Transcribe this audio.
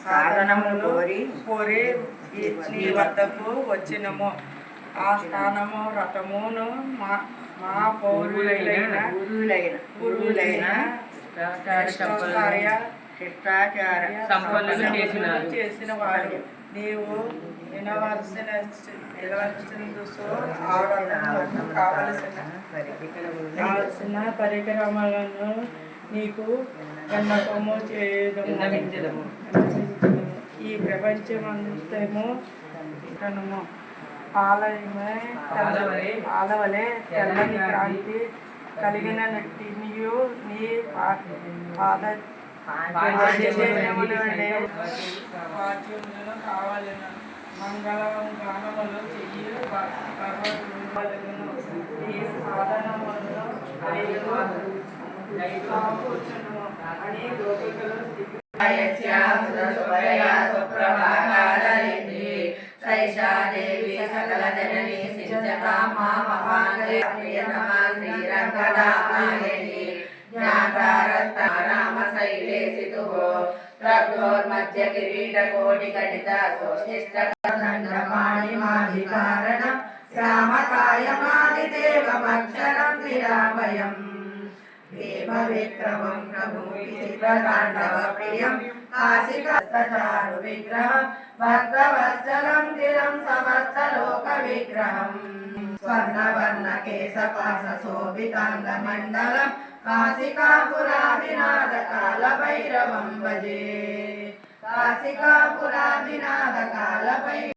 సాధనములు కోరి నీ వద్దకు వచ్చినము. ఆ స్థానము రథమును మా పౌరులైన శిష్టాచార సంపన్నులు చేసిన వారు. నీవు వినవలసిన కావలసిన పరికరములను నీకు విన్నపము చేయదము. ఈ ప్రపంచమంతము కనుము పాలవలే తెల్లని క్రాంతి కలిగిన నెట్టినియు నీ పాద వాద్యములను కావాలను. మంగళం గానములు చెయ్యి పర్వతములను ఈ సాధనములను అని గోపికలు సకల జననీ మధ్య కిరీట కోటి కటిత సోష్టిష్టమాణిమాధికారణం రామకాయమాదిదేవమక్షరం నిరామయం దేవ విక్రమం ప్రభు చిత్రతాండవ ప్రియం కాశికారు విగ్రహం భక్తవత్సలం దిరం సమస్త లోక విగ్రహం స్వర్ణవర్ణ కేశపాస శోభితాంగ మండలం కాశికాపురాదినాథ కాల భైరవం భజే. కాశికాపురాదినాథ కాల భైరవం